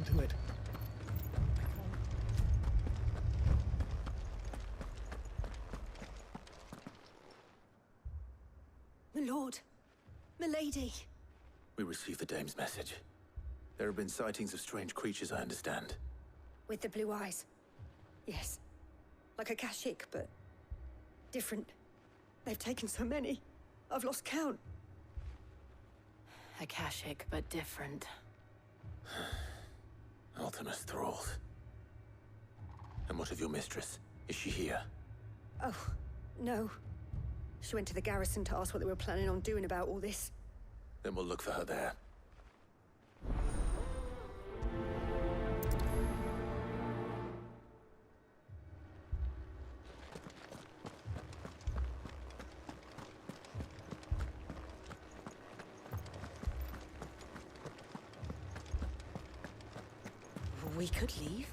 onto it. My lord. Milady. We received the dame's message. There have been sightings of strange creatures, I understand. With the blue eyes. Yes. Like a Kashik, but different. They've taken so many. I've lost count. Akashic, but different. Ultimus thralls. And what of your mistress? Is she here? Oh, no. She went to the garrison to ask what they were planning on doing about all this. Then we'll look for her there. We could leave.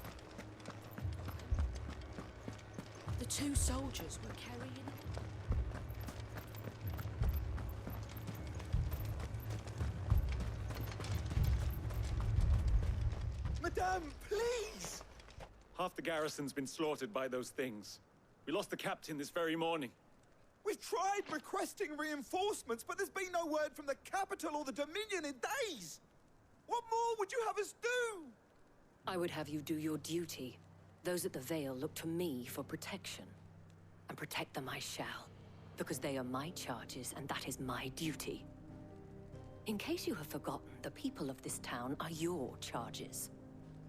The two soldiers were carrying it. Madame, please! Half the garrison's been slaughtered by those things. We lost the captain this very morning. We've tried requesting reinforcements, but there's been no word from the capital or the Dominion in days! What more would you have us do? I would have you do your duty. Those at the Vale look to me for protection. And protect them I shall. Because they are my charges, and that is my duty. In case you have forgotten, the people of this town are your charges.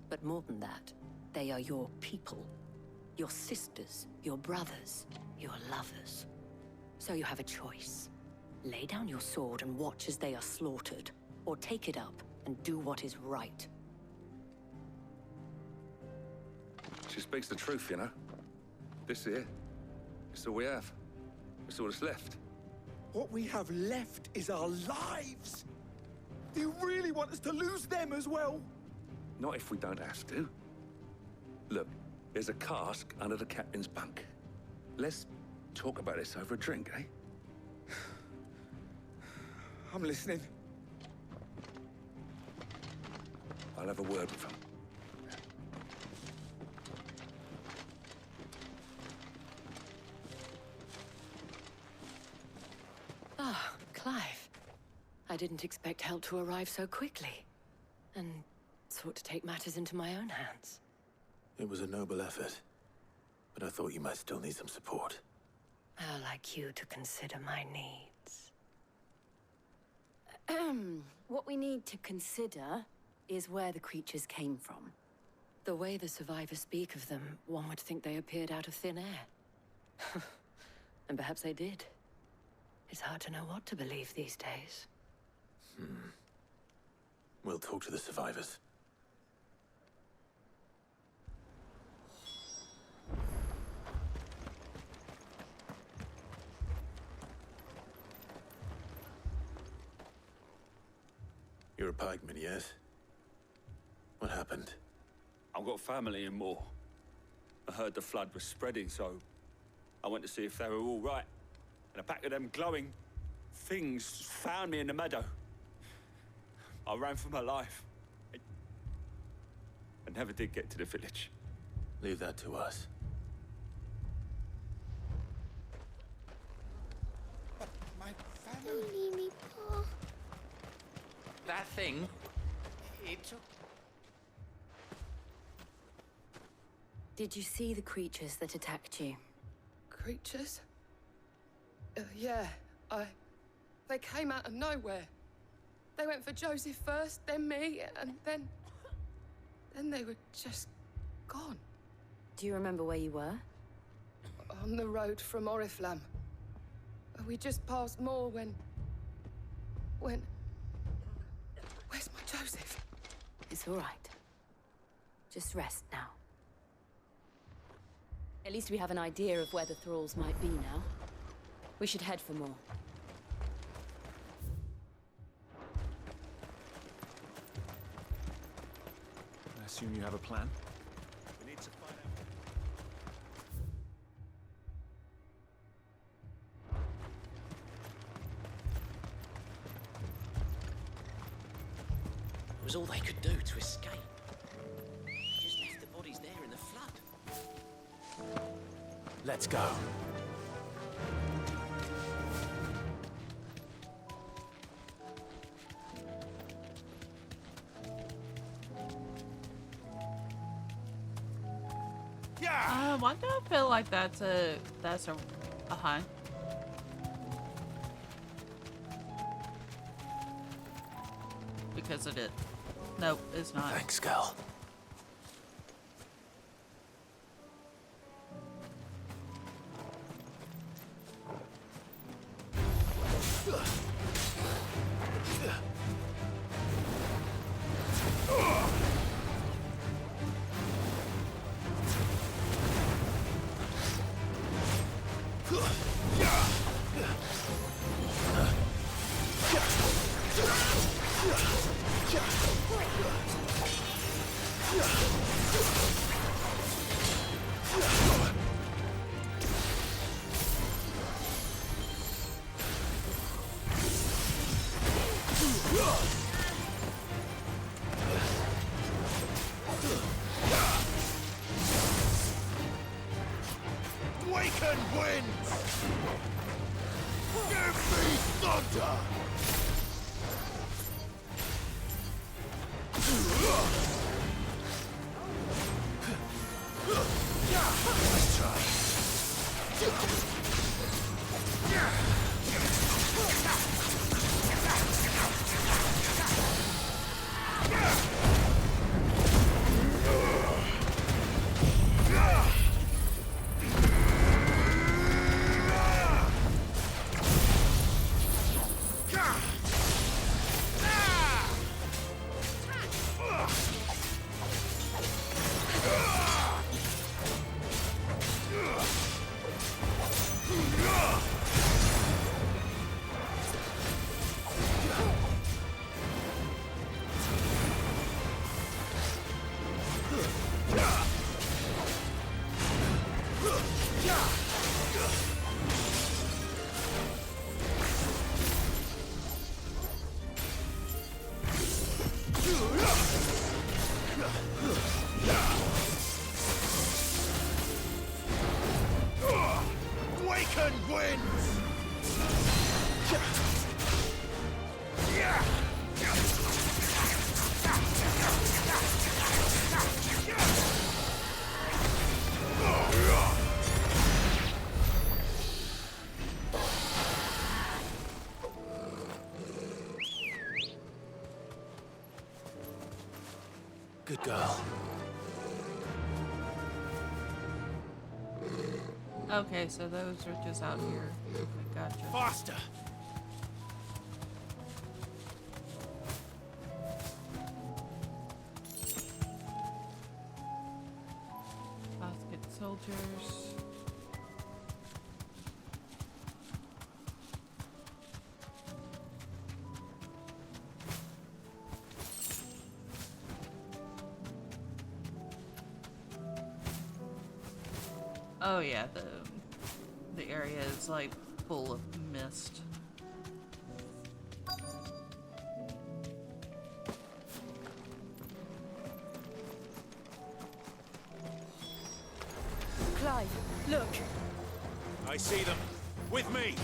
But more than that, they are your people. Your sisters, your brothers, your lovers. So you have a choice. Lay down your sword and watch as they are slaughtered, or take it up and do what is right. She speaks the truth, you know. This here, it's all we have. It's all that's left. What we have left is our lives! Do you really want us to lose them as well? Not if we don't have to. Look, there's a cask under the captain's bunk. Let's talk about this over a drink, eh? I'm listening. I'll have a word with him. Ah, Clive. I didn't expect help to arrive so quickly. And sought to take matters into my own hands. It was a noble effort, but I thought you might still need some support. How like you to consider my needs. What we need to consider is where the creatures came from. The way the survivors speak of them, one would think they appeared out of thin air. And perhaps they did. It's hard to know what to believe these days. We'll talk to the survivors. You're a pikeman, yes? What happened? I've got family in Moor. I heard the flood was spreading, so I went to see if they were all right. And a pack of them glowing things found me in the meadow. I ran for my life. I never did get to the village. Leave that to us. My family... Don't leave me, Pa. That thing, it took... Did you see the creatures that attacked you? Creatures? Yeah, They came out of nowhere. They went for Joseph first, then me, and then they were just gone. Do you remember where you were? On the road from Oriflamme. We just passed Moor when... Where's my Joseph? It's all right. Just rest now. At least we have an idea of where the thralls might be now. We should head for more. I assume you have a plan? We need to find out. It was all they could do to escape. Let's go. Why do I feel like that's a hunt? Because it is. Nope, it's not. Thanks, girl. Good girl. Okay, so those are just out here. Okay, gotcha. Faster! Basket soldiers. Oh yeah, the area is like full of mist. Clive, look. I see them. With me.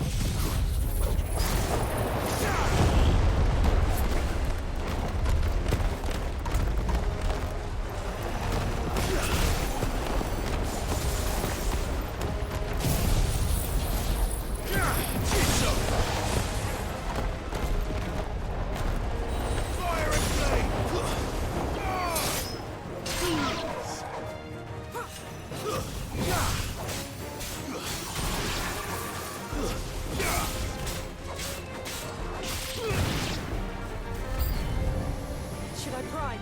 Should I prime?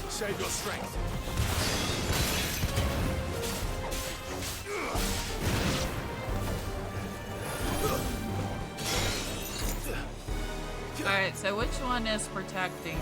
Save your strength. Alright, so which one is protecting?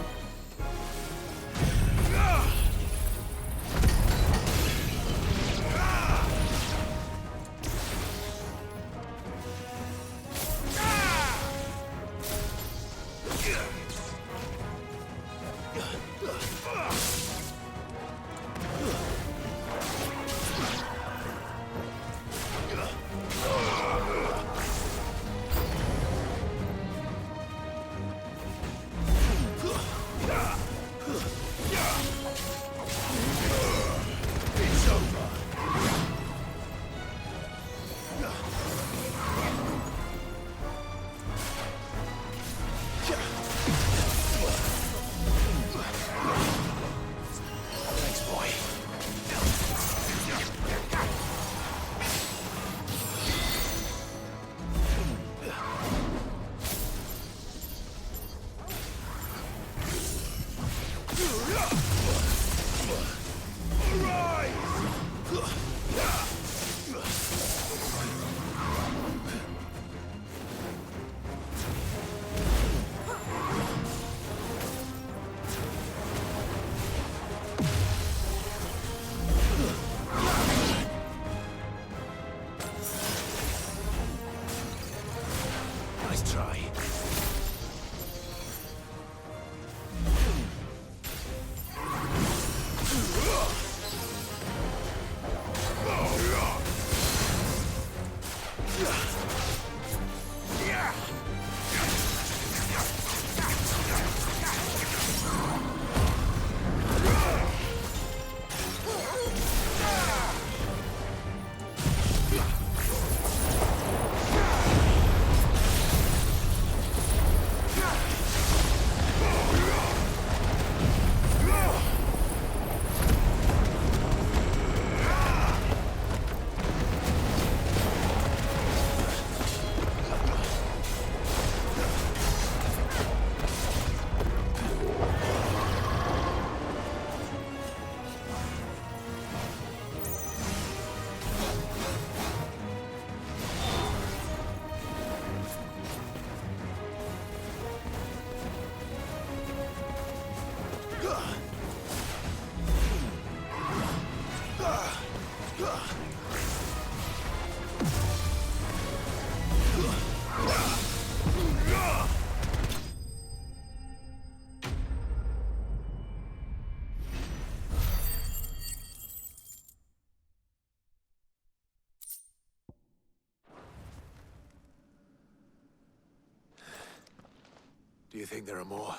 Do you think there are more?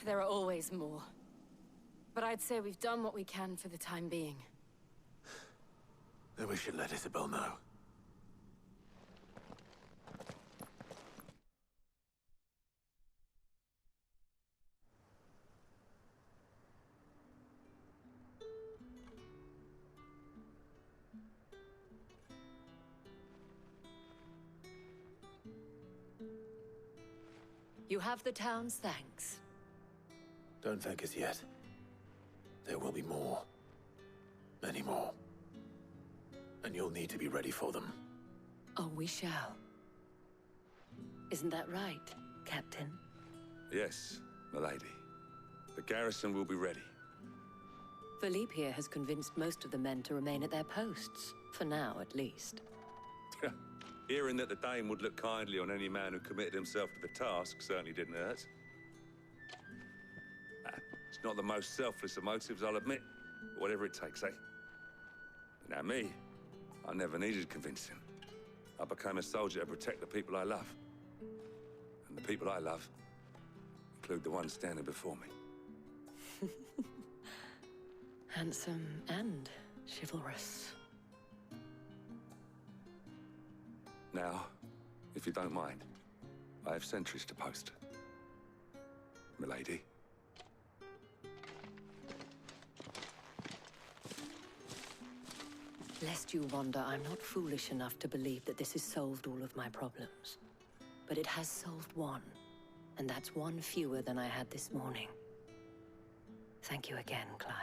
There are always more. But I'd say we've done what we can for the time being. Then we should let Isabel know. You have the town's thanks. Don't thank us yet. There will be more. Many more. And you'll need to be ready for them. Oh, we shall. Isn't that right, Captain? Yes, milady. The garrison will be ready. Philippe here has convinced most of the men to remain at their posts. For now, at least. Hearing that the Dame would look kindly on any man who committed himself to the task certainly didn't hurt. It's not the most selfless of motives, I'll admit. But whatever it takes, eh? Now me, I never needed convincing. I became a soldier to protect the people I love. And the people I love include the ones standing before me. Handsome and chivalrous. Now, if you don't mind, I have sentries to post. Milady. Lest you wonder, I'm not foolish enough to believe that this has solved all of my problems. But it has solved one, and that's one fewer than I had this morning. Thank you again, Clive.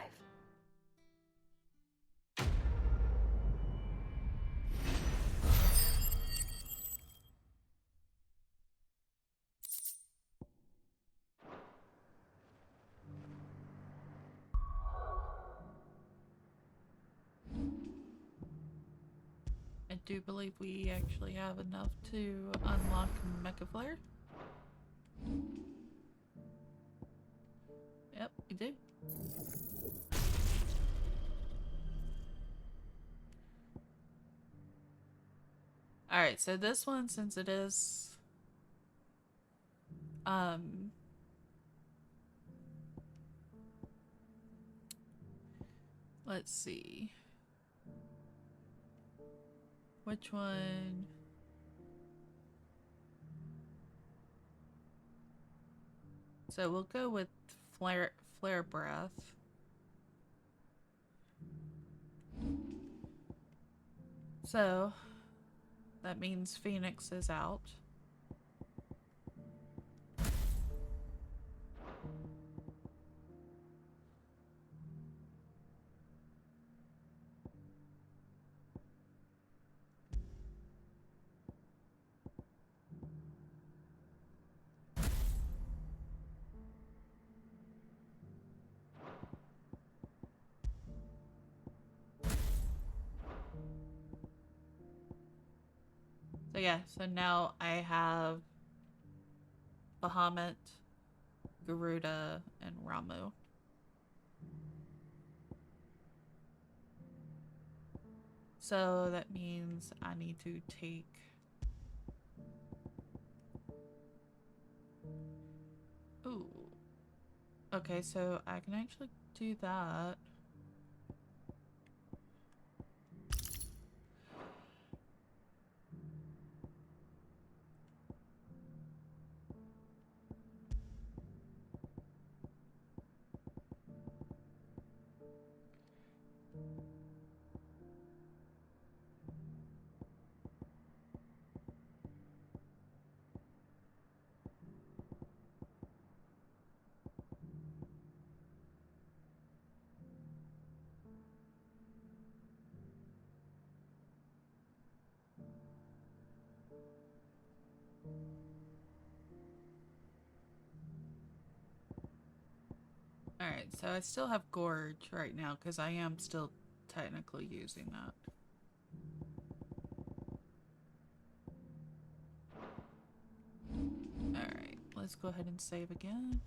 I do believe we actually have enough to unlock Mecha Flare. Yep, we do. Alright, so this one, since it is let's see. Which one? So we'll go with Flare Breath. So that means Phoenix is out. So yeah, so now I have Bahamut, Garuda, and Ramu. So that means I need to take ooh. Okay, so I can actually do that. Alright, so I still have Gorge right now because I am still technically using that. Alright, let's go ahead and save again.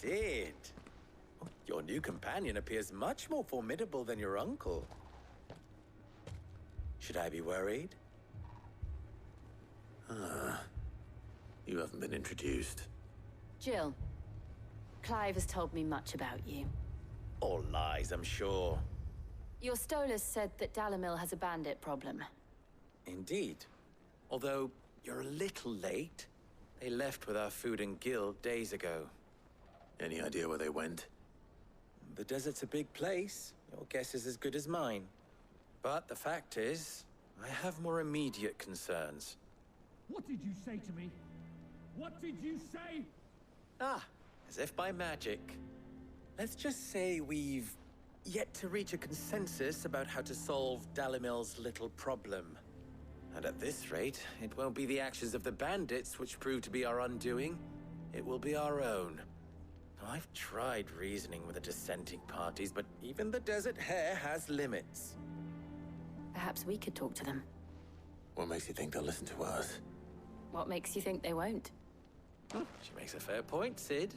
Sid. Oh, your new companion appears much more formidable than your uncle. Should I be worried? You haven't been introduced. Jill. Clive has told me much about you. All lies, I'm sure. Your Stolas said that Dalamil has a bandit problem. Indeed. Although, you're a little late. They left with our food and guild days ago. Any idea where they went? The desert's a big place. Your guess is as good as mine. But the fact is, I have more immediate concerns. What did you say to me? What did you say? Ah, as if by magic. Let's just say we've yet to reach a consensus about how to solve Dalamil's little problem. And at this rate, it won't be the actions of the bandits which prove to be our undoing. It will be our own. Now, I've tried reasoning with the dissenting parties, but even the Desert Hare has limits. Perhaps we could talk to them. What makes you think they'll listen to us? What makes you think they won't? She makes a fair point, Sid.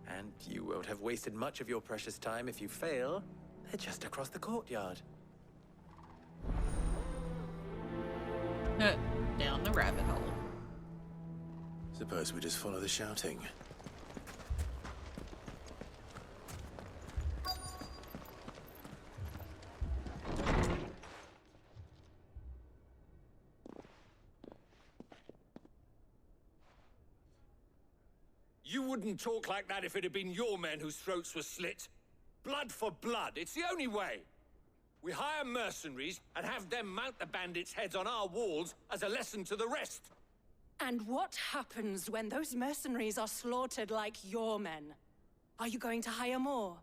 And you won't have wasted much of your precious time if you fail. They're just across the courtyard. Down the rabbit hole. Suppose we just follow the shouting. You wouldn't talk like that if it had been your men whose throats were slit. Blood for blood, it's the only way. We hire mercenaries and have them mount the bandits' heads on our walls as a lesson to the rest. And what happens when those mercenaries are slaughtered like your men? Are you going to hire more?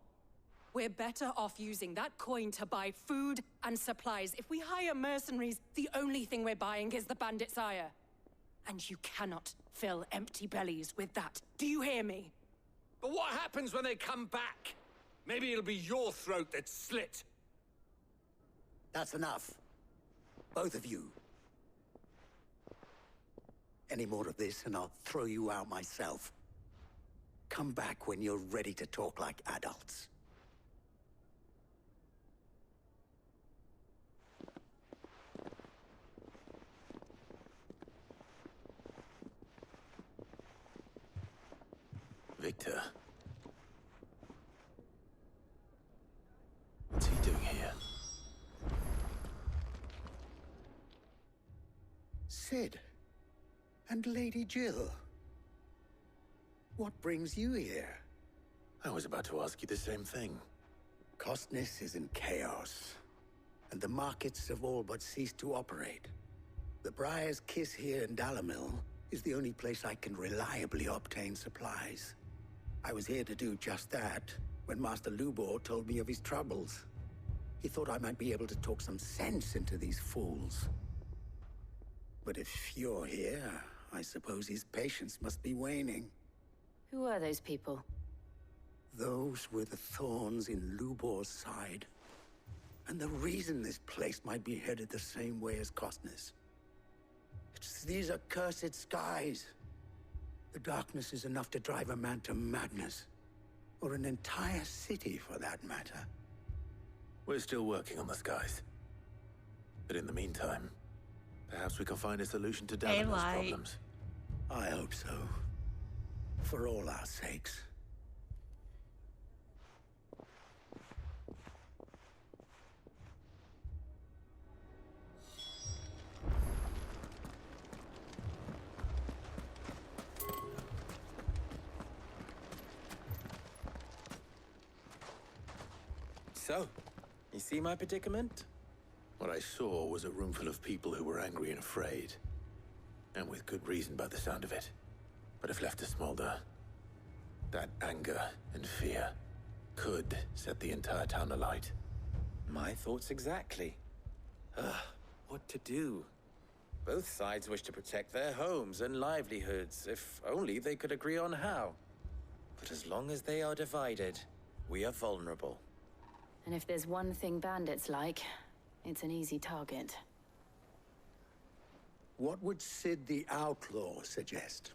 We're better off using that coin to buy food and supplies. If we hire mercenaries, the only thing we're buying is the bandit's ire. And you cannot fill empty bellies with that. Do you hear me? But what happens when they come back? Maybe it'll be your throat that's slit. That's enough. Both of you. Any more of this and I'll throw you out myself. Come back when you're ready to talk like adults. Victor. What's he doing here? Sid. And Lady Jill. What brings you here? I was about to ask you the same thing. Costness is in chaos, and the markets have all but ceased to operate. The Briar's Kiss here in Dalamil is the only place I can reliably obtain supplies. I was here to do just that when Master Lubor told me of his troubles. He thought I might be able to talk some sense into these fools. But if you're here, I suppose his patience must be waning. Who are those people? Those were the thorns in Lubor's side. And the reason this place might be headed the same way as Costness. It's these accursed skies. The darkness is enough to drive a man to madness. Or an entire city, for that matter. We're still working on the skies. But in the meantime, perhaps we can find a solution to Dalamil's problems. I hope so. For all our sakes. So, you see my predicament? What I saw was a room full of people who were angry and afraid. And with good reason by the sound of it. But if left to smolder, that anger and fear could set the entire town alight. My thoughts exactly. What to do? Both sides wish to protect their homes and livelihoods, if only they could agree on how. But as long as they are divided, we are vulnerable. And if there's one thing bandits like, it's an easy target. What would Sid the Outlaw suggest?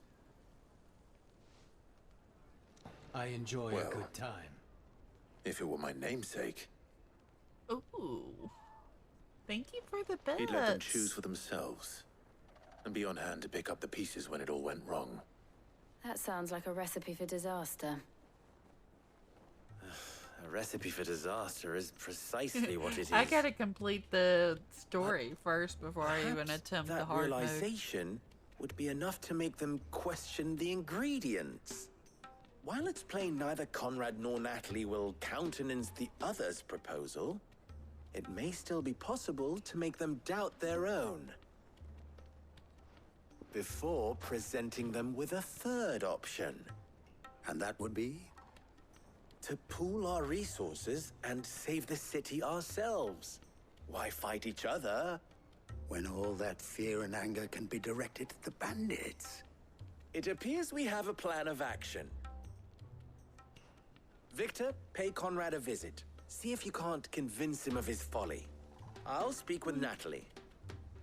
I enjoy Well, a good time. If it were my namesake, Ooh. Thank you for the bets. he'd let them choose for themselves and be on hand to pick up the pieces when it all went wrong. That sounds like a recipe for disaster. A recipe for disaster is precisely what it is. I gotta complete the story first before I even Perhaps attempt the that hard mode. realization would be enough to make them question the ingredients. While it's plain neither Conrad nor Natalie will countenance the other's proposal, it may still be possible to make them doubt their own. Before presenting them with a third option. And that would be? To pool our resources and save the city ourselves. Why fight each other? When all that fear and anger can be directed at the bandits. It appears we have a plan of action. Victor, pay Conrad a visit. See if you can't convince him of his folly. I'll speak with Natalie.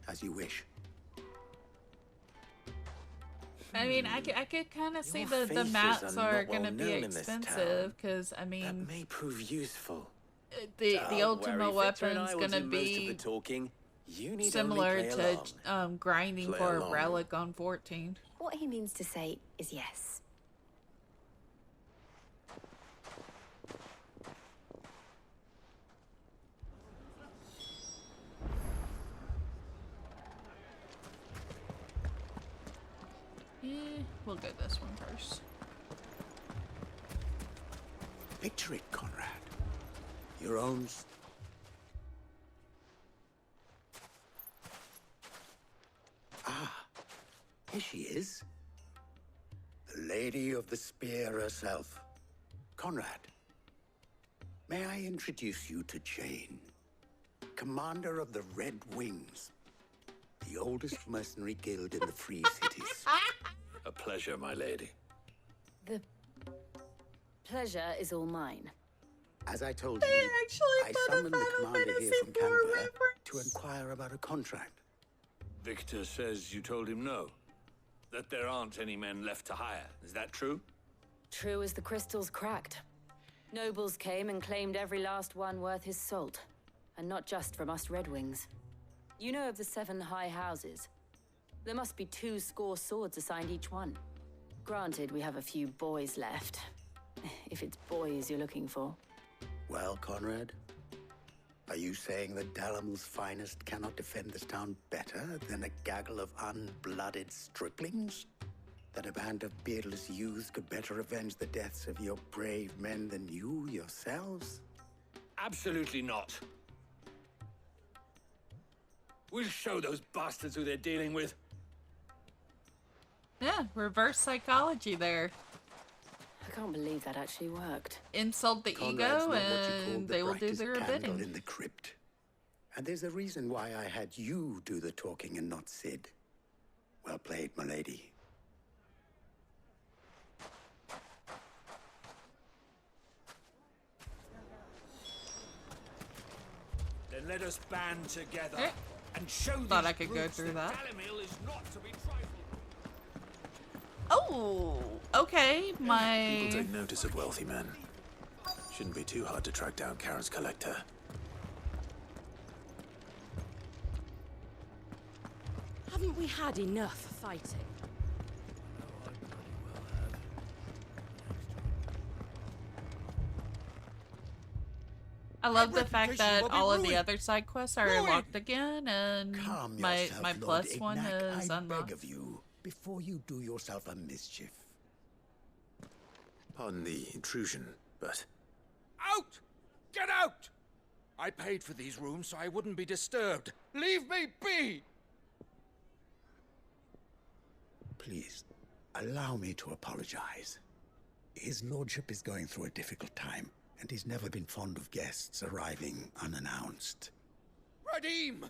As you wish. I mean, I could kind of see Your the faces mats are are not gonna well be known in this expensive, because, I That mean, may prove useful. the Don't ultimate worry, Victor and weapon's I will gonna do most of be the talking. You need similar only play along. to grinding Play for along. a relic on 14. What he means to say is yes. We'll go this one first. Picture it, Conrad. Your own... Ah, here she is. The Lady of the Spear herself. Conrad, may I introduce you to Jane, commander of the Red Wings, the oldest mercenary guild in the Free Cities. A pleasure, my lady. The pleasure is all mine. As I told you, I summoned the commander here from Canberra to inquire about a contract. Victor says you told him no. That there aren't any men left to hire. Is that true? True as the crystals cracked. Nobles came and claimed every last one worth his salt. And not just from us Red Wings. You know of the 7 high houses. There must be 2 swords assigned each one. Granted, we have a few boys left. If it's boys you're looking for. Well, Conrad, are you saying that Dalamil's finest cannot defend this town better than a gaggle of unblooded striplings? That a band of beardless youths could better avenge the deaths of your brave men than you yourselves? Absolutely not. We'll show those bastards who they're dealing with. Yeah, reverse psychology there. I can't believe that actually worked. Insult the Conrad's ego not what you call and the they will do brightest their candle bidding. in the crypt. And there's a reason why I had you do the talking and not Sid. Well played, my lady. Then let us band together Eh. and show Thought these I could go brutes through that. Dalimil is not to be trifled. Oh, okay, People my... take notice of wealthy men. Shouldn't be too hard to track down Karen's collector. Haven't we had enough fighting? I love the fact reputation that will be all of the ruined. other side quests are Ruined. unlocked again, and Calm my yourself, Lord plus one Ignac, is I unlocked. beg of you, before you do yourself a mischief. Pardon the intrusion, but Out! Get out! I paid for these rooms so I wouldn't be disturbed. Leave me be! Please, allow me to apologize. His lordship is going through a difficult time, and he's never been fond of guests arriving unannounced. Radim!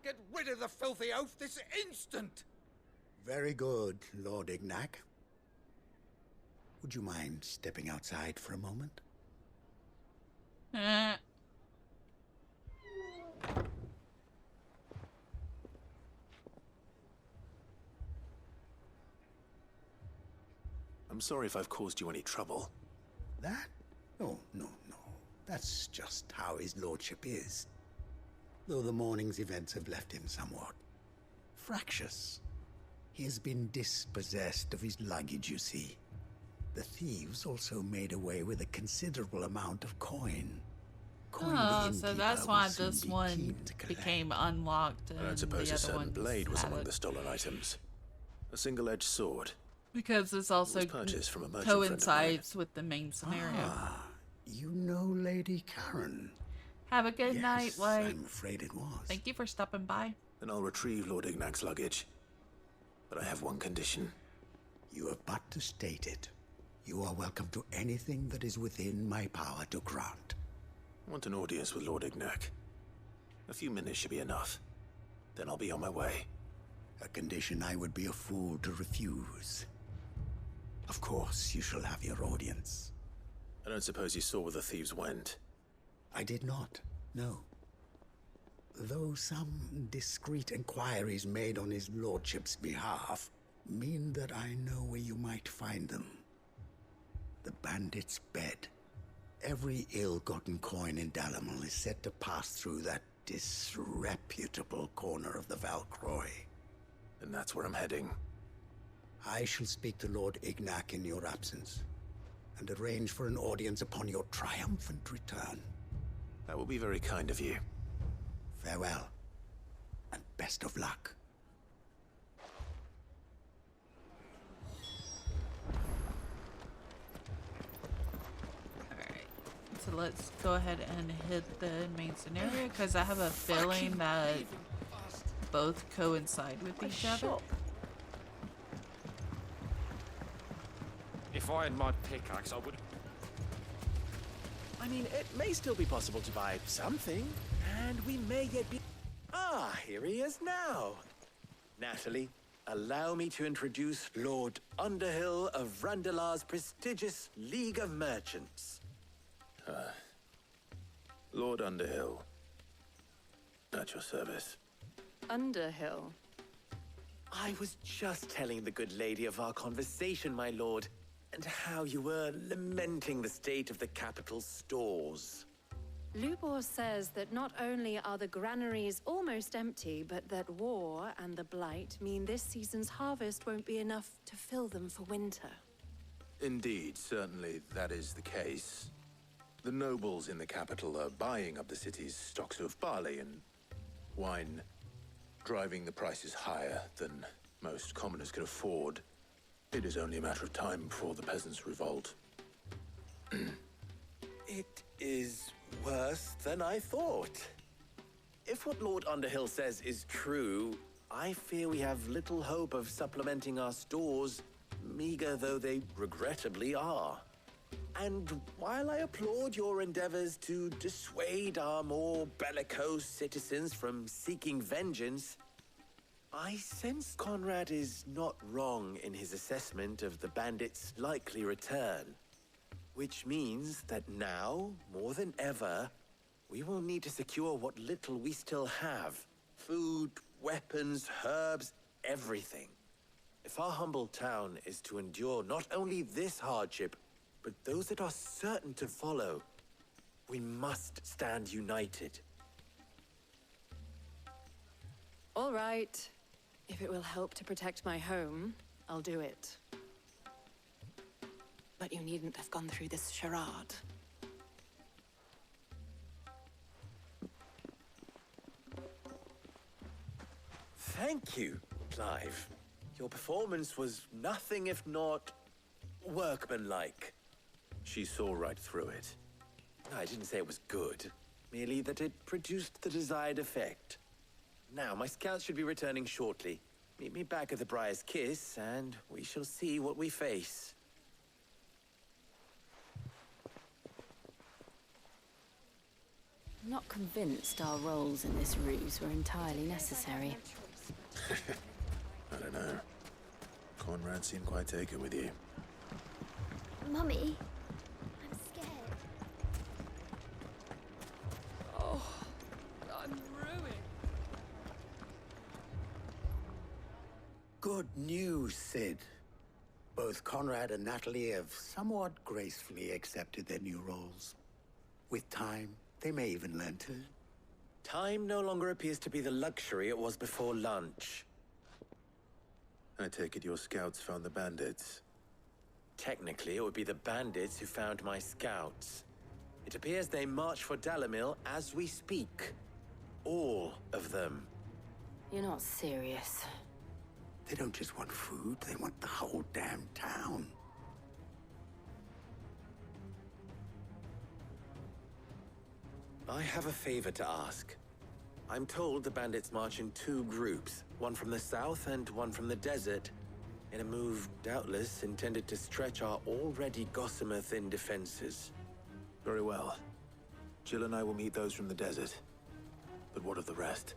Get rid of the filthy oaf this instant! Very good, Lord Ignac. Would you mind stepping outside for a moment? I'm sorry if I've caused you any trouble. that? Oh, no. That's just how his lordship is. Though the morning's events have left him somewhat fractious. He has been dispossessed of his luggage, you see. The thieves also made away with a considerable amount of coin. Oh, so that's why this one became unlocked. I don't suppose a certain blade was among the stolen items. A single-edged sword. Because this also purchased from a merchant coincides with the main scenario. Ah, you know Lady Karen. Have a good night, White. I'm afraid it was. Thank you for stopping by. Then I'll retrieve Lord Ignac's luggage. But I have one condition. You have but to state it. You are welcome to anything that is within my power to grant. I want an audience with Lord Ignac. A few minutes should be enough. Then I'll be on my way. A condition I would be a fool to refuse. Of course, you shall have your audience. I don't suppose you saw where the thieves went. I did not, no. Though some discreet inquiries made on his lordship's behalf mean that I know where you might find them. The bandit's bed. Every ill-gotten coin in Dalimil is said to pass through that disreputable corner of the Valcroy. And that's where I'm heading. I shall speak to Lord Ignac in your absence, and arrange for an audience upon your triumphant return. That will be very kind of you. Farewell, and best of luck. Alright, so let's go ahead and hit the main scenario, because I have a feeling that both coincide with each other. If I had my pickaxe, I would... I mean, it may still be possible to buy something, and we may yet be... Ah, here he is now. Natalie, allow me to introduce Lord Underhill of Randalar's prestigious League of Merchants. Lord Underhill. At your service. Underhill? I was just telling the good lady of our conversation, my lord, and how you were lamenting the state of the capital's stores. Lubor says that not only are the granaries almost empty, but that war and the Blight mean this season's harvest won't be enough to fill them for winter. Indeed, certainly that is the case. The nobles in the capital are buying up the city's stocks of barley and wine, driving the prices higher than most commoners can afford. It is only a matter of time before the peasants revolt. It is worse than I thought. If what Lord Underhill says is true, I fear we have little hope of supplementing our stores, meager though they regrettably are. And while I applaud your endeavors to dissuade our more bellicose citizens from seeking vengeance, I sense Conrad is not wrong in his assessment of the bandits' likely return. Which means that now, more than ever, we will need to secure what little we still have. Food, weapons, herbs, everything. If our humble town is to endure not only this hardship, but those that are certain to follow, we must stand united. All right. If it will help to protect my home, I'll do it. But you needn't have gone through this charade. Thank you, Clive. Your performance was nothing if not workmanlike. She saw right through it. I didn't say it was good, merely that it produced the desired effect. Now, my scouts should be returning shortly. Meet me back at the Briar's Kiss, and we shall see what we face. I'm not convinced our roles in this ruse were entirely necessary. I don't know. Conrad seemed quite taken with you. Mummy, I'm scared. Oh, I'm ruined. Good news, Sid. Both Conrad and Natalie have somewhat gracefully accepted their new roles. With time, they may even learn to. Time no longer appears to be the luxury it was before lunch. I take it your scouts found the bandits. Technically, it would be the bandits who found my scouts. It appears they march for Dalimil as we speak. All of them. You're not serious. They don't just want food, they want the whole damn town. I have a favor to ask. I'm told the bandits march in 2 groups, one from the south and one from the desert, in a move doubtless intended to stretch our already gossamer-thin defenses. Very well. Jill and I will meet those from the desert. But what of the rest?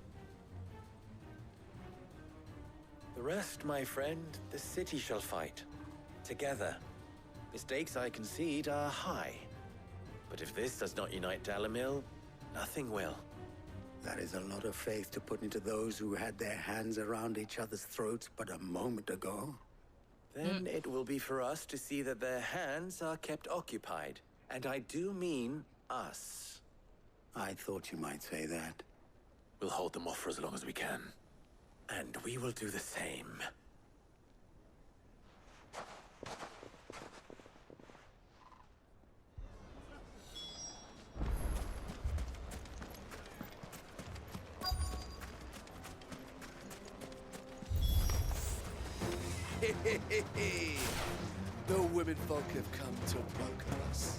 The rest, my friend, the city shall fight. Together. The stakes, I concede, are high. But if this does not unite Dalimil, nothing will. That is a lot of faith to put into those who had their hands around each other's throats but a moment ago. Then it will be for us to see that their hands are kept occupied. And I do mean us. I thought you might say that. We'll hold them off for as long as we can. And we will do the same. The women folk have come to welcome us.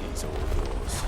He's all yours.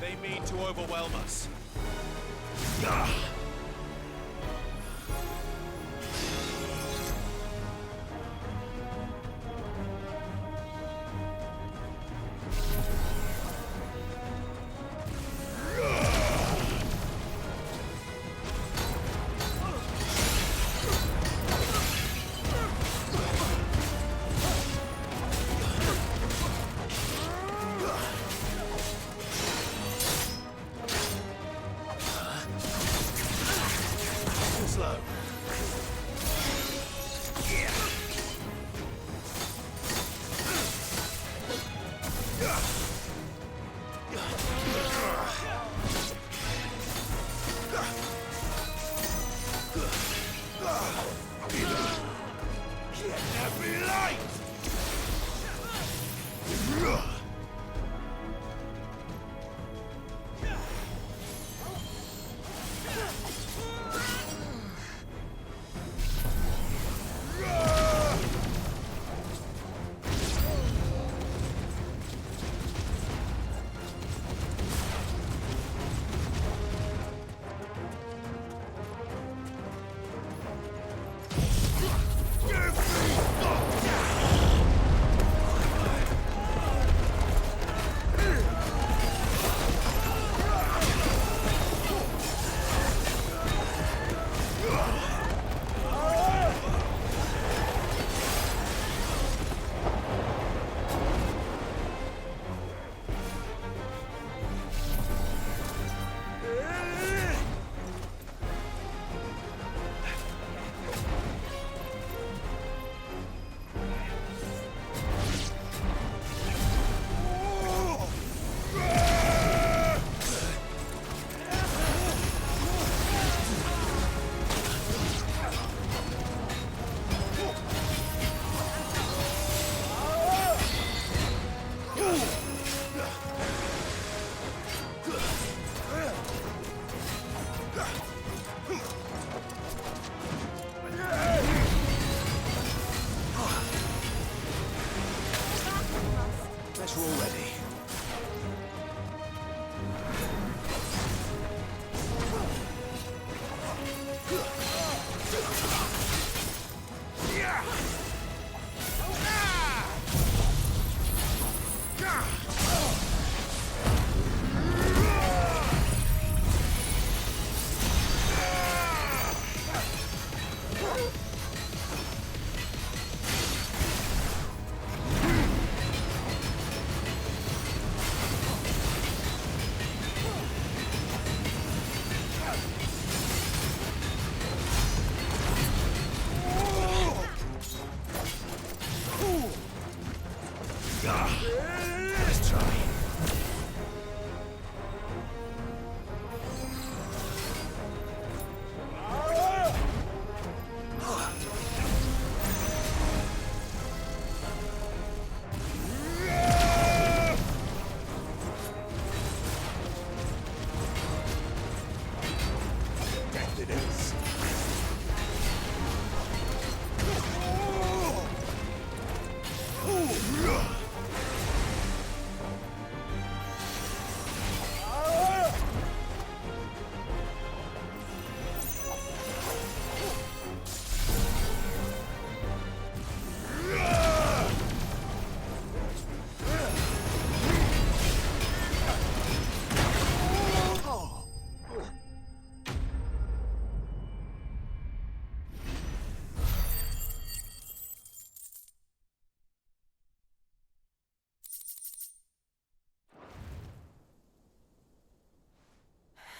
They mean to overwhelm us. Let's try.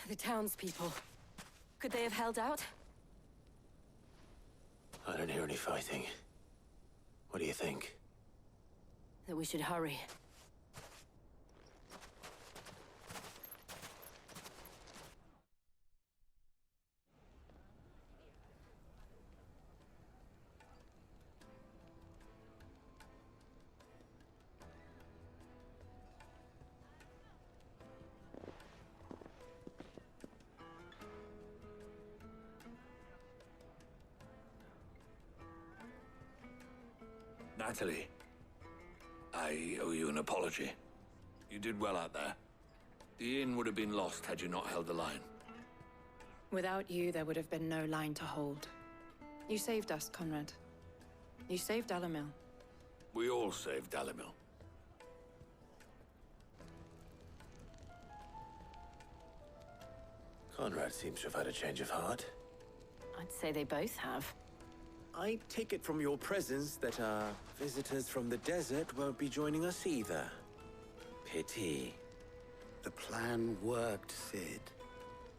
The townspeople. Could they have held out? I don't hear any fighting. What do you think? That we should hurry. Natalie, I owe you an apology. You did well out there. The inn would have been lost had you not held the line. Without you, there would have been no line to hold. You saved us, Conrad. You saved Dalimil. We all saved Dalimil. Conrad seems to have had a change of heart. I'd say they both have. I take it from your presence that our visitors from the desert won't be joining us either. Pity. The plan worked, Sid.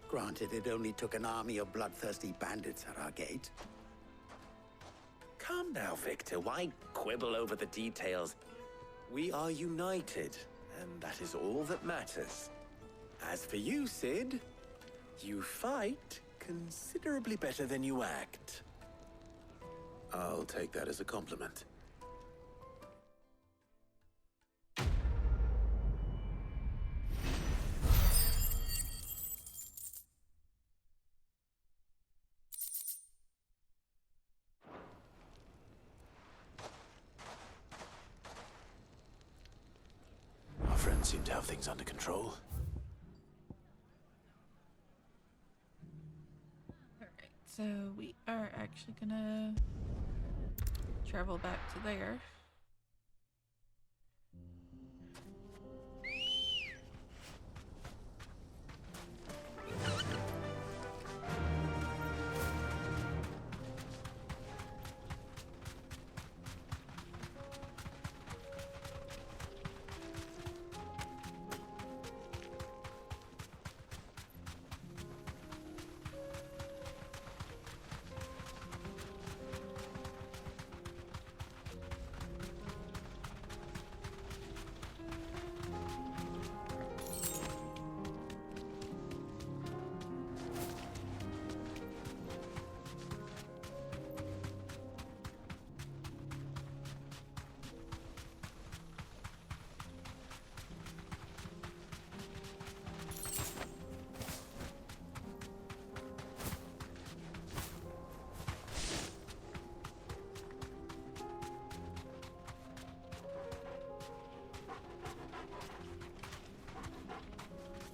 Granted, it only took an army of bloodthirsty bandits at our gate. Calm now, Victor. Why quibble over the details? We are united, and that is all that matters. As for you, Sid, you fight considerably better than you act. I'll take that as a compliment. Our friends seem to have things under control. So we are actually gonna travel back to there.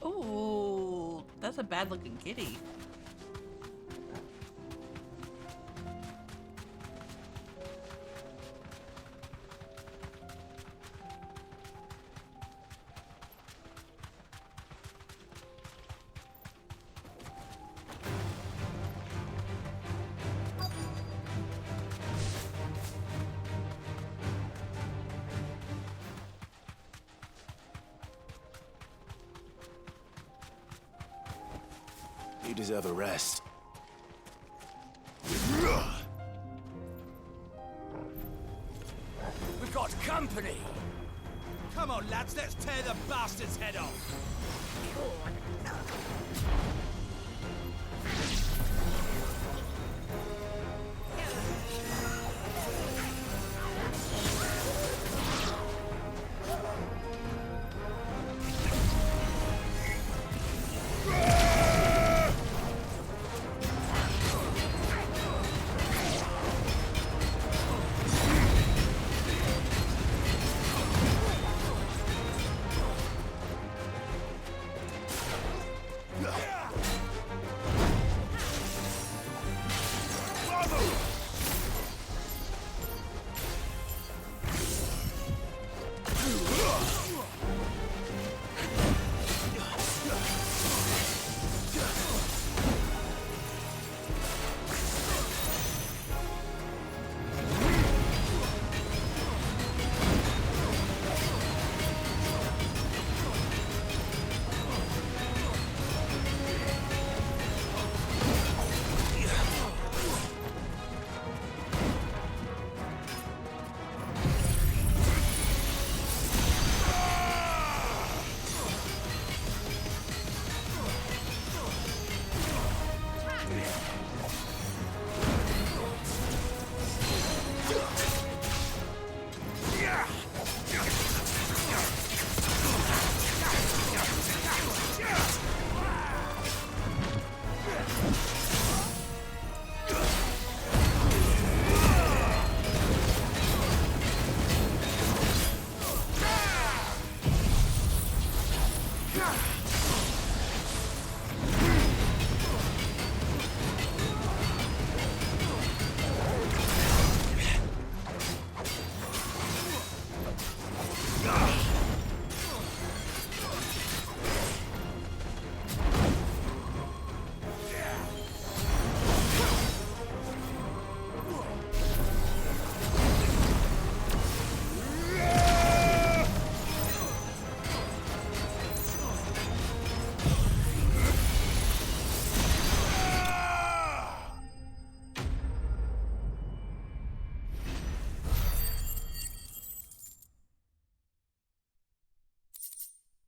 Oh, that's a bad looking kitty. You deserve a rest. We've got company! Come on, lads, let's tear the bastard's head off!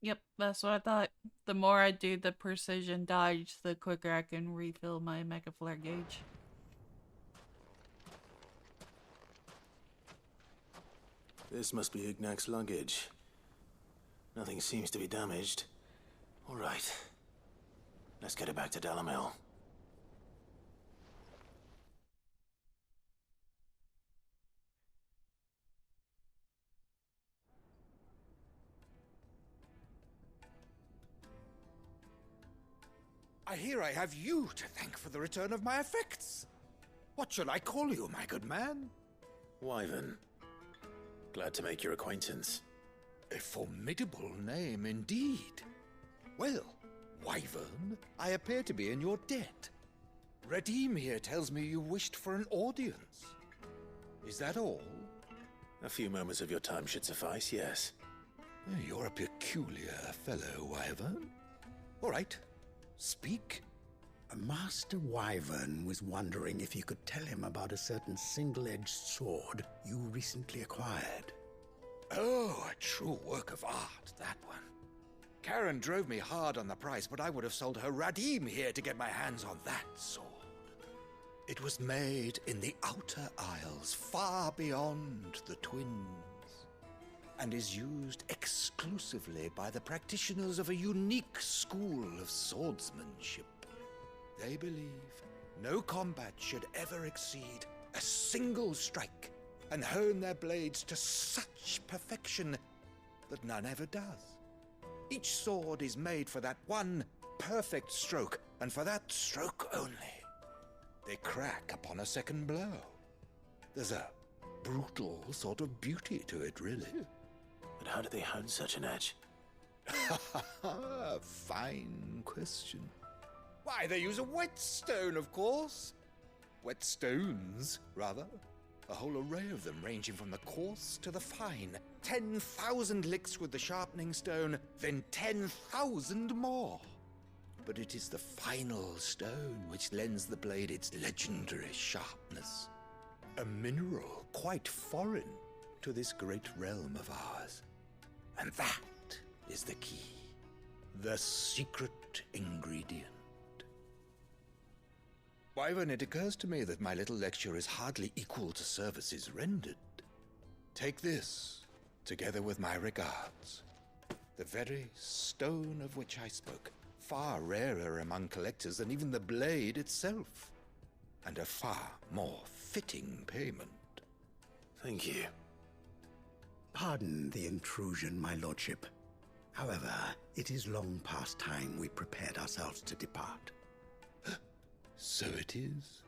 Yep, that's what I thought. The more I do the precision dodge, the quicker I can refill my Mecha Flare gauge. This must be Ignac's luggage. Nothing seems to be damaged. All right. Let's get it back to Dalimil. I hear I have you to thank for the return of my effects. What shall I call you, my good man? Wyvern. Glad to make your acquaintance. A formidable name indeed. Well, Wyvern, I appear to be in your debt. Redeem here tells me you wished for an audience. Is that all? A few moments of your time should suffice, yes. You're a peculiar fellow, Wyvern. All right. Speak. Master Wyvern was wondering if you could tell him about a certain single-edged sword you recently acquired. Oh, a true work of art, that one. Karen drove me hard on the price, but I would have sold her Radim here to get my hands on that sword. It was made in the Outer Isles, far beyond the Twins, and is used exclusively by the practitioners of a unique school of swordsmanship. They believe no combat should ever exceed a single strike, and hone their blades to such perfection that none ever does. Each sword is made for that one perfect stroke, and for that stroke only. They crack upon a second blow. There's a brutal sort of beauty to it, really. But how do they hone such an edge? Fine question. Why, they use a whetstone, of course. Whetstones, rather. A whole array of them, ranging from the coarse to the fine. 10,000 licks with the sharpening stone, then 10,000 more. But it is the final stone which lends the blade its legendary sharpness. A mineral quite foreign to this great realm of ours. And that is the key. The secret ingredient. Wyvern, it occurs to me that my little lecture is hardly equal to services rendered. Take this, together with my regards. The very stone of which I spoke, far rarer among collectors than even the blade itself, and a far more fitting payment. Thank you. Pardon the intrusion, my lordship. However, it is long past time we prepared ourselves to depart. So it is.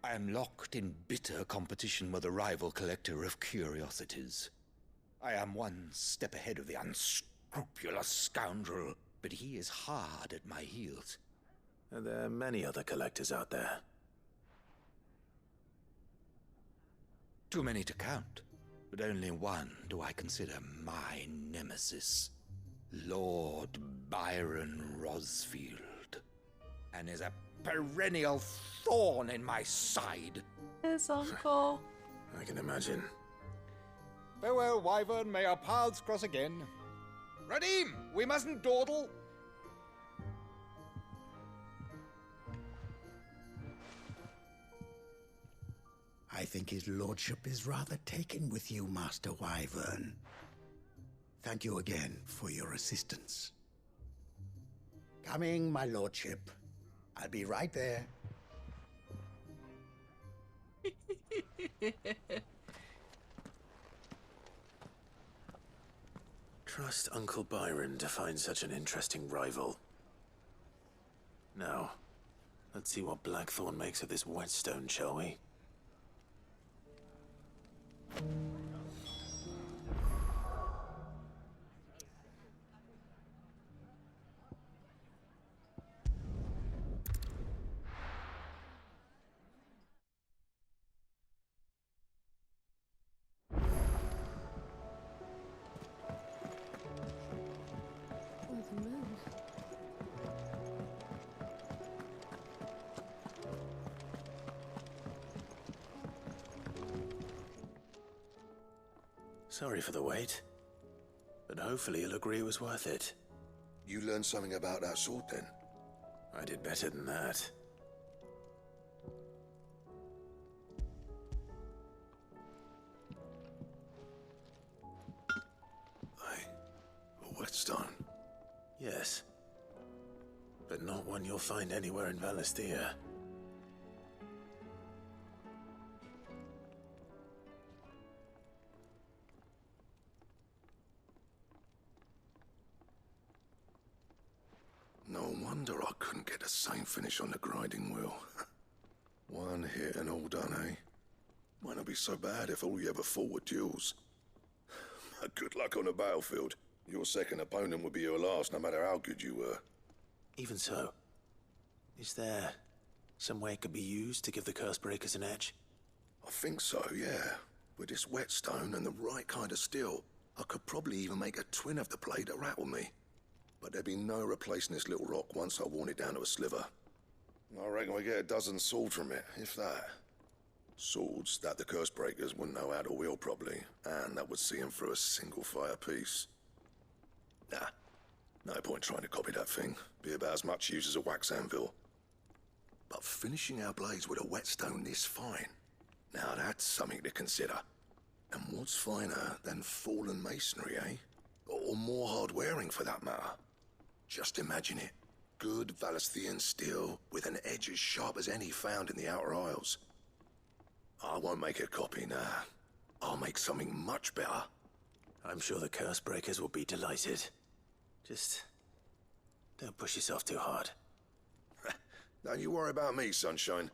I am locked in bitter competition with a rival collector of curiosities. I am one step ahead of the unscrupulous scoundrel, but he is hard at my heels. Are there many other collectors out there? Too many to count, but only one do I consider my nemesis. Lord Byron Rosfield, and is a perennial thorn in my side. His uncle. I can imagine. Farewell, Wyvern. May our paths cross again. Radim, we mustn't dawdle. I think his lordship is rather taken with you, Master Wyvern. Thank you again for your assistance. Coming, my lordship. I'll be right there. Trust Uncle Byron to find such an interesting rival. Now, let's see what Blackthorn makes of this whetstone, shall we? Sorry for the wait, but hopefully you'll agree it was worth it. You learned something about that sword, then? I did better than that. A whetstone? Yes, but not one you'll find anywhere in Valisthea. No wonder I couldn't get the same finish on the grinding wheel. One hit and all done, eh? Might not be so bad if all you ever fought were duels. Good luck on the battlefield. Your second opponent would be your last, no matter how good you were. Even so, is there some way it could be used to give the curse breakers an edge? I think so, yeah. With this whetstone and the right kind of steel, I could probably even make a twin of the blade that rattled me. But there'd be no replacing this little rock once I worn it down to a sliver. I reckon we get a dozen swords from it, if that. Swords that the curse breakers wouldn't know how to wield properly, and that would see them through a single fire piece. Nah, no point trying to copy that thing. Be about as much use as a wax anvil. But finishing our blades with a whetstone this fine, now that's something to consider. And what's finer than fallen masonry, eh? Or more hard-wearing, for that matter. Just imagine it. Good Valisthean steel with an edge as sharp as any found in the Outer Isles. I won't make a copy, nah. I'll make something much better. I'm sure the curse breakers will be delighted. Just don't push yourself too hard. Don't you worry about me, sunshine.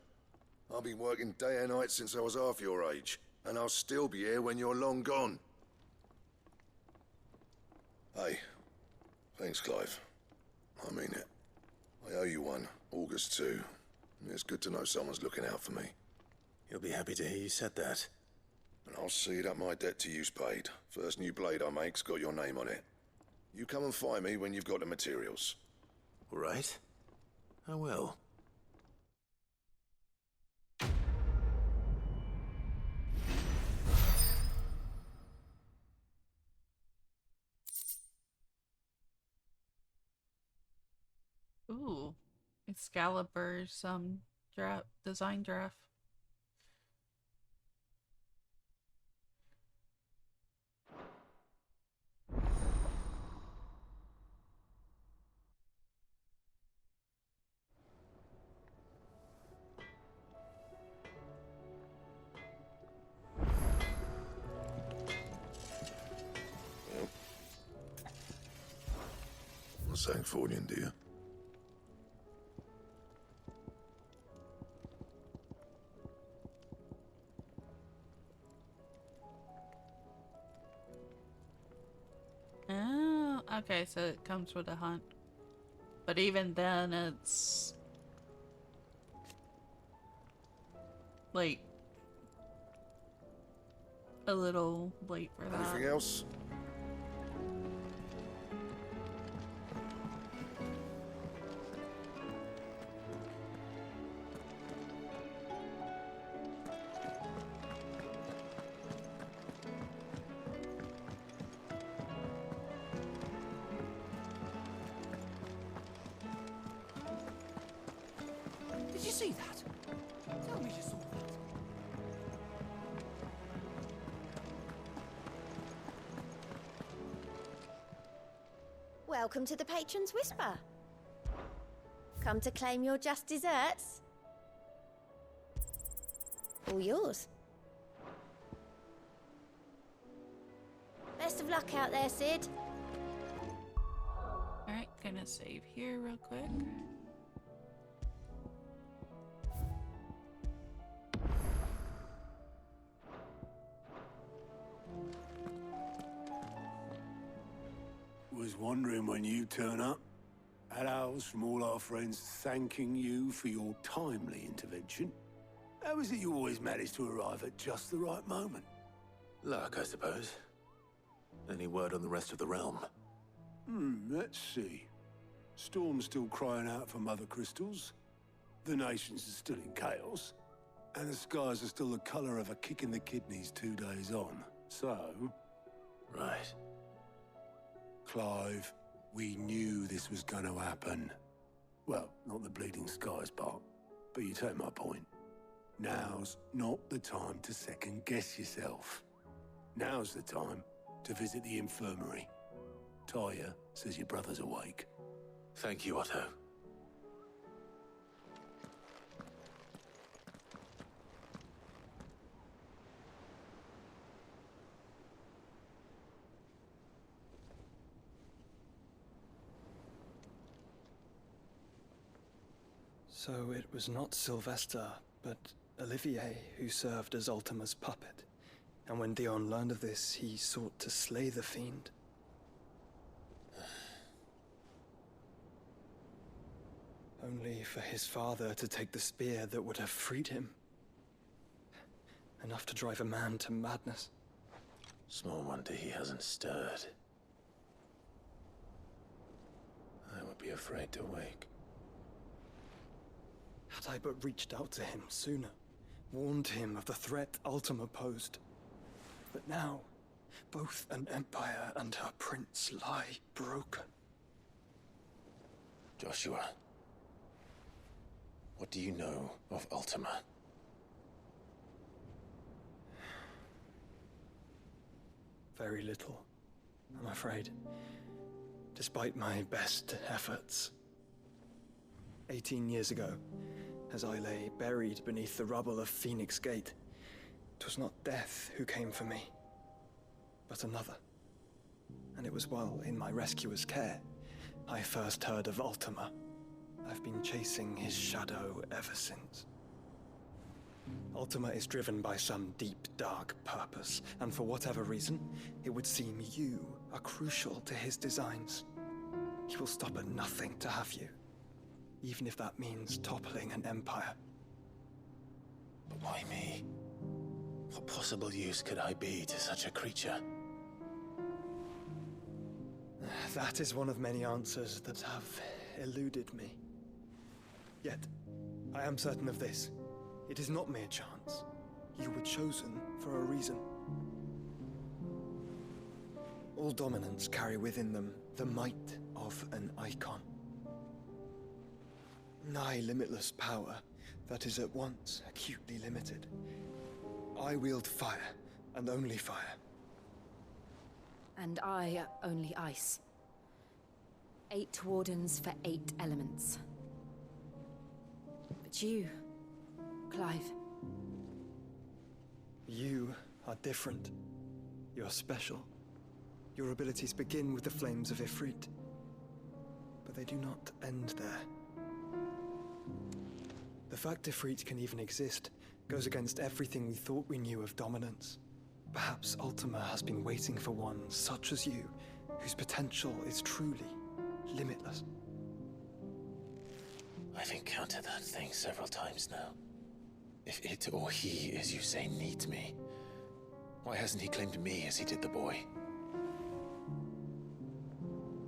I've been working day and night since I was half your age, and I'll still be here when you're long gone. Hey, thanks, Clive. I mean it. I owe you one, August too. It's good to know someone's looking out for me. You'll be happy to hear you said that. And I'll see that my debt to you's paid. First new blade I make's got your name on it. You come and find me when you've got the materials. All right. I will. Ooh, Excalibur's design draft. Sancfordian, do you? Oh, okay, so it comes with a hunt. But even then, it's like a little late for that. Anything else? Did you see that? Tell me you saw that. Welcome to the Patron's Whisper. Come to claim your just desserts? All yours. Best of luck out there, Sid. Alright, gonna save here real quick. Was wondering when you turn up. Had owls from all our friends thanking you for your timely intervention. How is it you always manage to arrive at just the right moment? Luck, I suppose. Any word on the rest of the realm? Let's see. Storm's still crying out for mother crystals. The nations are still in chaos. And the skies are still the color of a kick in the kidneys 2 days on. So... Right. Clive, we knew this was going to happen. Well, not the bleeding skies part, but you take my point. Now's not the time to second-guess yourself. Now's the time to visit the infirmary. Tyre says your brother's awake. Thank you, Otto. So it was not Sylvester, but Olivier who served as Ultima's puppet. And when Dion learned of this, he sought to slay the fiend. Only for his father to take the spear that would have freed him. Enough to drive a man to madness. Small wonder he hasn't stirred. I would be afraid to wake. Had I but reached out to him sooner, warned him of the threat Ultima posed. But now, both an empire and her prince lie broken. Joshua, what do you know of Ultima? Very little, I'm afraid. Despite my best efforts. 18 years ago, as I lay buried beneath the rubble of Phoenix Gate, 'twas not death who came for me, but another. And it was while in my rescuer's care, I first heard of Ultima. I've been chasing his shadow ever since. Ultima is driven by some deep, dark purpose, and for whatever reason, it would seem you are crucial to his designs. He will stop at nothing to have you, even if that means toppling an empire. But why me? What possible use could I be to such a creature? That is one of many answers that have eluded me. Yet, I am certain of this. It is not mere chance. You were chosen for a reason. All dominants carry within them the might of an icon. nigh limitless power that is at once acutely limited. I wield fire, and only fire. And I only ice. 8 wardens for 8 elements. But you, Clive. You are different. You're special. Your abilities begin with the flames of Ifrit. But they do not end there. The fact Ifrit can even exist goes against everything we thought we knew of dominance. Perhaps Ultima has been waiting for one such as you, whose potential is truly limitless. I've encountered that thing several times now. If it or he, as you say, needs me, why hasn't he claimed me as he did the boy?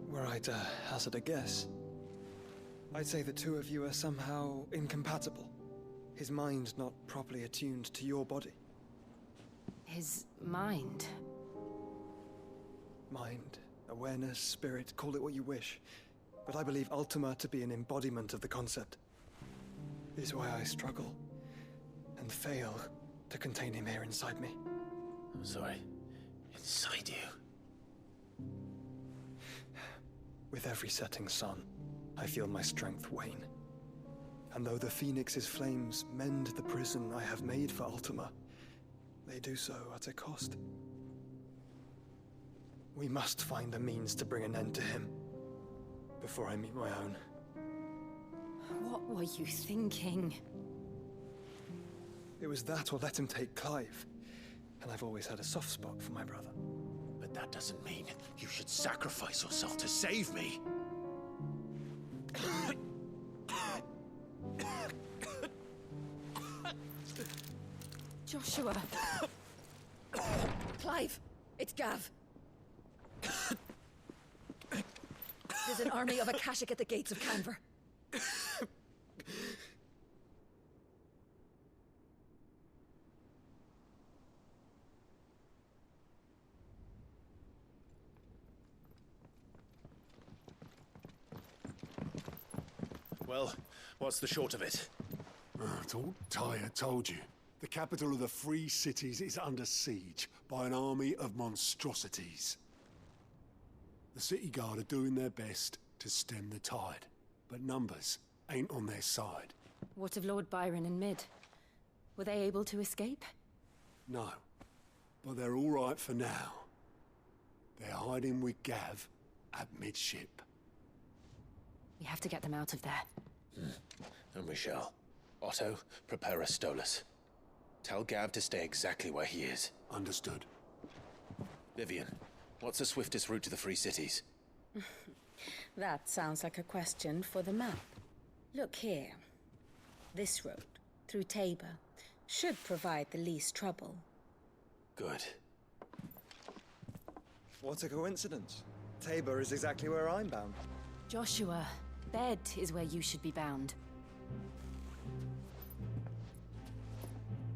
Were I to hazard a guess, I'd say the two of you are somehow incompatible. His mind not properly attuned to your body. His mind? Mind, awareness, spirit, call it what you wish. But I believe Ultima to be an embodiment of the concept. Is why I struggle and fail to contain him here inside me. I'm sorry. Inside you? With every setting sun, I feel my strength wane. And though the Phoenix's flames mend the prison I have made for Ultima, they do so at a cost. We must find a means to bring an end to him before I meet my own. What were you thinking? It was that or let him take Clive. And I've always had a soft spot for my brother. But that doesn't mean you should sacrifice yourself to save me. Joshua. Clive, it's Gav. There's an army of Akashic at the gates of Canver. Well, what's the short of it? I thought Ty had told you. The capital of the Free Cities is under siege by an army of monstrosities. The city guard are doing their best to stem the tide, but numbers ain't on their side. What of Lord Byron and Mid? Were they able to escape? No, but they're all right for now. They're hiding with Gav at midship. We have to get them out of there. And we shall. Otto, prepare a Stolas. Tell Gav to stay exactly where he is. Understood. Vivian, what's the swiftest route to the Free Cities? That sounds like a question for the map. Look here. This road, through Tabor, should provide the least trouble. Good. What a coincidence. Tabor is exactly where I'm bound. Joshua, bed is where you should be bound.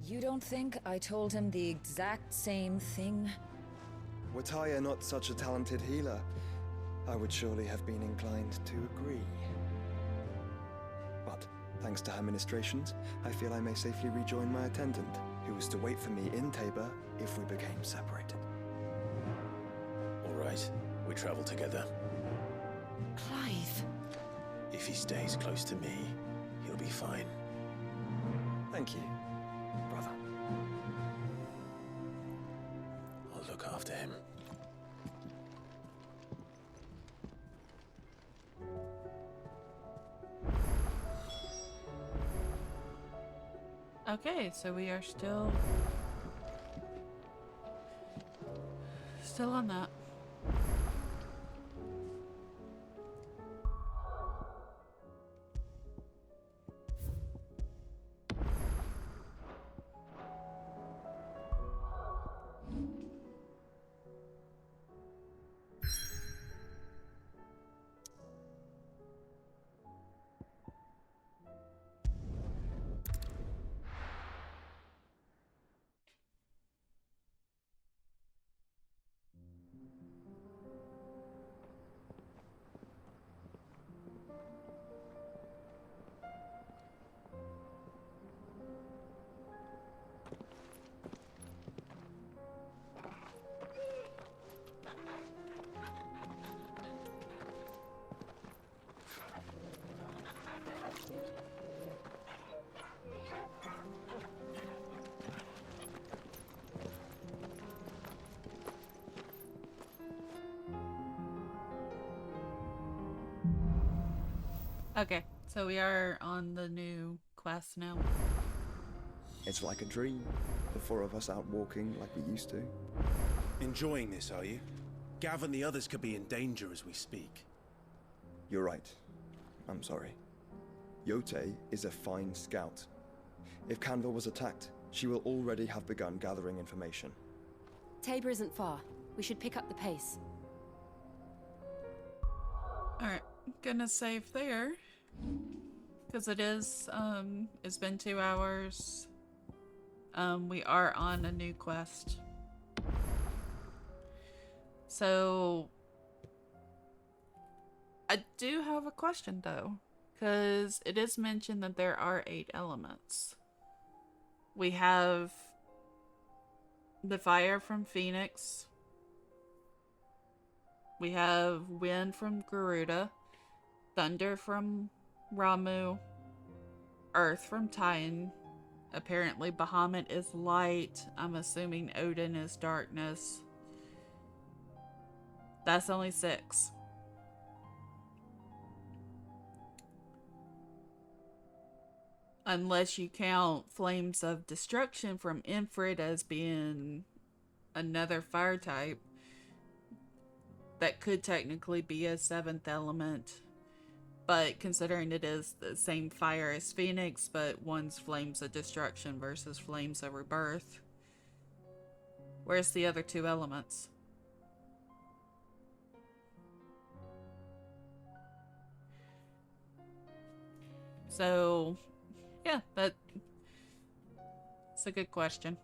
You don't think I told him the exact same thing? Were Taya not such a talented healer, I would surely have been inclined to agree. But, thanks to her ministrations, I feel I may safely rejoin my attendant, who was to wait for me in Tabor if we became separated. All right, we travel together. Clive. If he stays close to me, he'll be fine. Thank you, brother. I'll look after him. Okay, so we are still on that. Okay, so we are on the new quest now. It's like a dream. The four of us out walking like we used to. Enjoying this, are you? Gav and the others could be in danger as we speak. You're right. I'm sorry. Yote is a fine scout. If Canville was attacked, she will already have begun gathering information. Tabor isn't far. We should pick up the pace. Alright, gonna save there. Because it is, it's been 2 hours. We are on a new quest. So, I do have a question though. Because it is mentioned that there are 8 elements. We have the fire from Phoenix. We have wind from Garuda. Thunder from Ramu. Earth from Titan. Apparently Bahamut is light. I'm assuming Odin is darkness. That's only 6. Unless you count Flames of Destruction from Infrid as being another fire type. That could technically be a 7th element. But considering it is the same fire as Phoenix, but one's Flames of Destruction versus Flames of Rebirth. Where's the other 2 elements? So, yeah, that's a good question.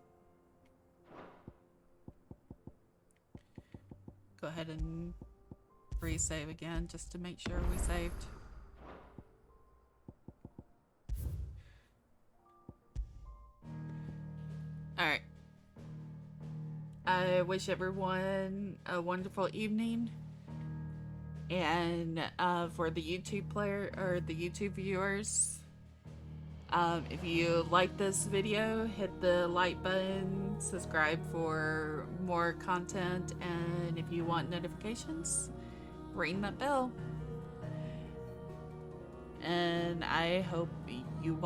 Go ahead and resave again just to make sure we saved. Alright. I wish everyone a wonderful evening. And for the YouTube player or the YouTube viewers, if you like this video, hit the like button, subscribe for more content, and if you want notifications, ring that bell. And I hope you all